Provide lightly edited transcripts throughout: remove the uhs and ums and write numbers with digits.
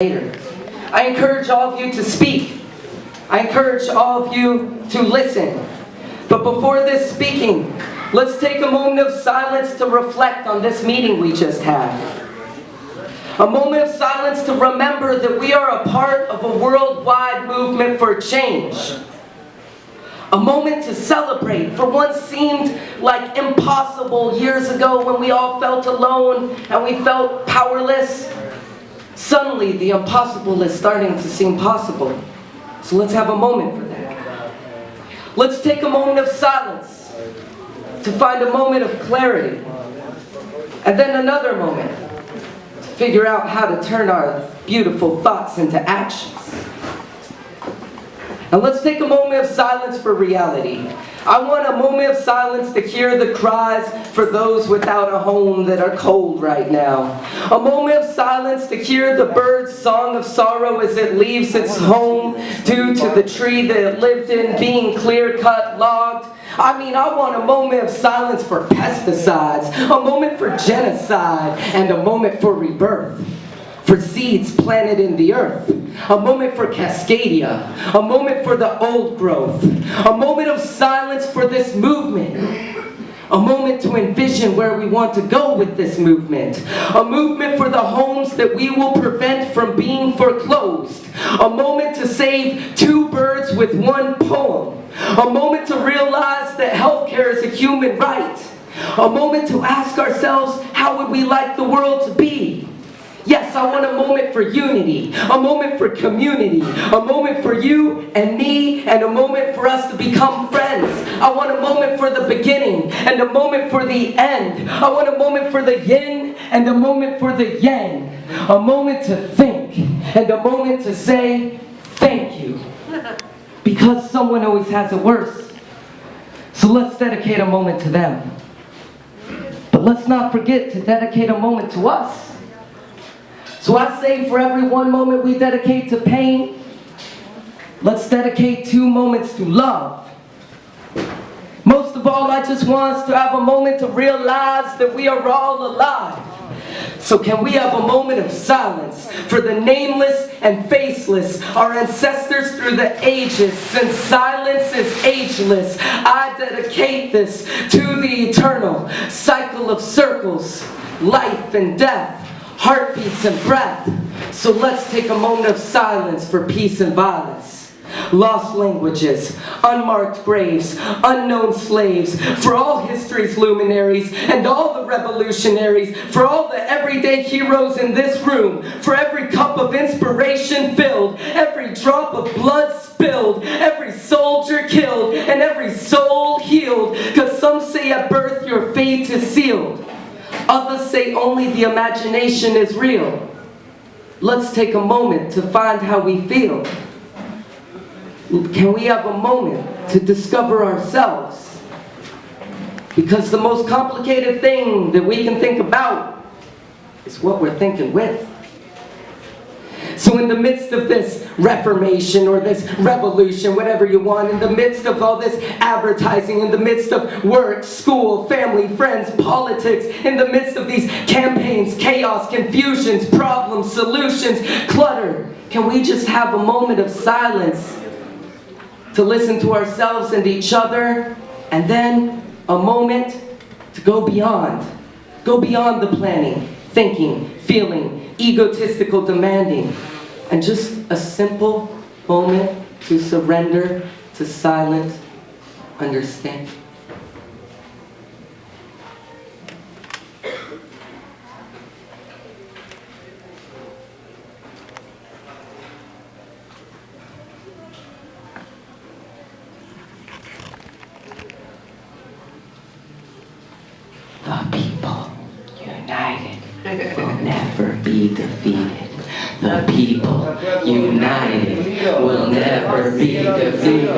later. I encourage all of you to speak. I encourage all of you to listen. But before this speaking, let's take a moment of silence to reflect on this meeting we just had. A moment of silence to remember that we are a part of a worldwide movement for change. A moment to celebrate for what seemed like impossible years ago when we all felt alone and we felt powerless. Suddenly, the impossible is starting to seem possible. So let's have a moment for that. Let's take a moment of silence to find a moment of clarity. And then another moment to figure out how to turn our beautiful thoughts into actions. And let's take a moment of silence for reality. I want a moment of silence to hear the cries for those without a home that are cold right now. A moment of silence to hear the bird's song of sorrow as it leaves its home due to the tree that it lived in being clear-cut, logged. I want a moment of silence for pesticides, a moment for genocide, and a moment for rebirth. For seeds planted in the earth, a moment for Cascadia, a moment for the old growth, a moment of silence for this movement, a moment to envision where we want to go with this movement, a movement for the homes that we will prevent from being foreclosed, a moment to save two birds with one poem, a moment to realize that healthcare is a human right, a moment to ask ourselves, how would we like the world to be? Yes, I want a moment for unity, a moment for community, a moment for you and me, and a moment for us to become friends. I want a moment for the beginning and a moment for the end. I want a moment for the yin and a moment for the yang. A moment to think and a moment to say thank you. Because someone always has it worse. So let's dedicate a moment to them. But let's not forget to dedicate a moment to us. So I say for every one moment we dedicate to pain, let's dedicate 2 moments to love. Most of all, I just want us to have a moment to realize that we are all alive. So can we have a moment of silence for the nameless and faceless, our ancestors through the ages, since silence is ageless. I dedicate this to the eternal cycle of circles, life and death, heartbeats and breath. So let's take a moment of silence for peace and violence. Lost languages, unmarked graves, unknown slaves, for all history's luminaries and all the revolutionaries, for all the everyday heroes in this room, for every cup of inspiration filled, every drop of blood spilled, every soldier killed, and every soul healed. Cause some say at birth your fate is sealed. Others say only the imagination is real. Let's take a moment to find how we feel. Can we have a moment to discover ourselves? Because the most complicated thing that we can think about is what we're thinking with. So in the midst of this reformation or this revolution, whatever you want, in the midst of all this advertising, in the midst of work, school, family, friends, politics, in the midst of these campaigns, chaos, confusions, problems, solutions, clutter, can we just have a moment of silence to listen to ourselves and each other, and then a moment to go beyond the planning, thinking, feeling, egotistical demanding, and just a simple moment to surrender to silent understanding. The people united will never be defeated. The people united will never be defeated.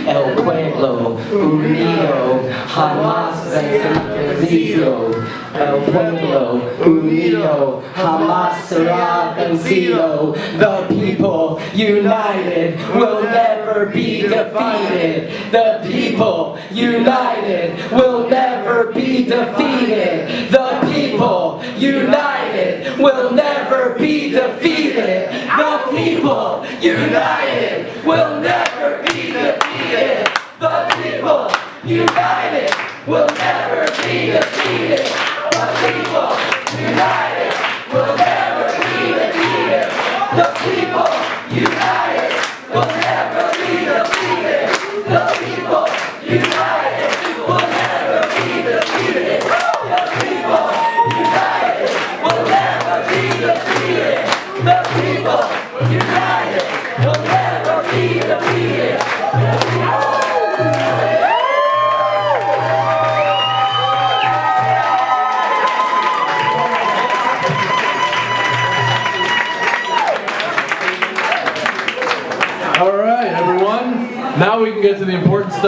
El pueblo unido jamás será vencido. El pueblo unido jamás será vencido. The people united will never be defeated. The people united will never be defeated. The people united will never be defeated. defeated. The people united will never be defeated. The people united will never be defeated. The people united will never be defeated. The people united will never be defeated. The people united will never be defeated. The people united will never be defeated. The people united will never be defeated. All right, everyone. Now we can get to the important stuff.